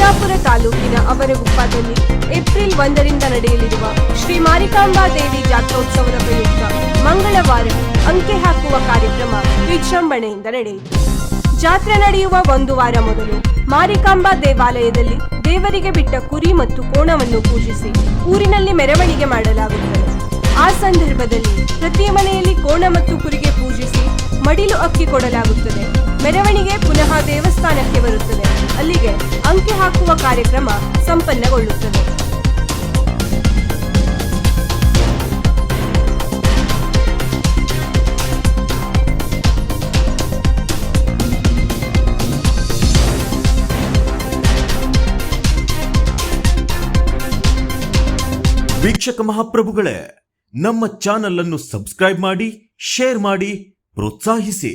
ವಿಜಾಪುರ ತಾಲೂಕಿನ ಅವರಗುಪ್ಪದಲ್ಲಿ ಏಪ್ರಿಲ್ 1ರಿಂದ ನಡೆಯಲಿರುವ ಶ್ರೀ ಮಾರಿಕಾಂಬಾ ದೇವಿ ಜಾತ್ರೋತ್ಸವದ ಪ್ರಯುಕ್ತ ಮಂಗಳವಾರ ಅಂಕೆ ಹಾಕುವ ಕಾರ್ಯಕ್ರಮ ವಿಜೃಂಭಣೆಯಿಂದ ನಡೆಯಿತು. ಜಾತ್ರೆ ನಡೆಯುವ 1 ವಾರ ಮೊದಲು ಮಾರಿಕಾಂಬಾ ದೇವಾಲಯದಲ್ಲಿ ದೇವರಿಗೆ ಬಿಟ್ಟ ಕುರಿ ಮತ್ತು ಕೋಣವನ್ನು ಪೂಜಿಸಿ ಊರಿನಲ್ಲಿ ಮೆರವಣಿಗೆ ಮಾಡಲಾಗುತ್ತದೆ. ಆ ಸಂದರ್ಭದಲ್ಲಿ ಪ್ರತಿ ಮನೆಯಲ್ಲಿ ಕೋಣ ಮತ್ತು ಕುರಿಗೆ ಪೂಜಿಸಿ ಮಡಿಲು ಅಕ್ಕಿ ಕೊಡಲಾಗುತ್ತದೆ. ಮೆರವಣಿಗೆ ಪುನಃ ದೇವಸ್ಥಾನಕ್ಕೆ ಬರುತ್ತದೆ. ಅಲ್ಲಿಗೆ ಅಂಕೆ ಹಾಕುವ ಕಾರ್ಯಕ್ರಮ ಸಂಪನ್ನಗೊಳ್ಳುತ್ತದೆ. ವೀಕ್ಷಕ ಮಹಾಪ್ರಭುಗಳೇ, ನಮ್ಮ ಚಾನಲ್ ಅನ್ನು ಸಬ್ಸ್ಕ್ರೈಬ್ ಮಾಡಿ, ಶೇರ್ ಮಾಡಿ, ಪ್ರೋತ್ಸಾಹಿಸಿ.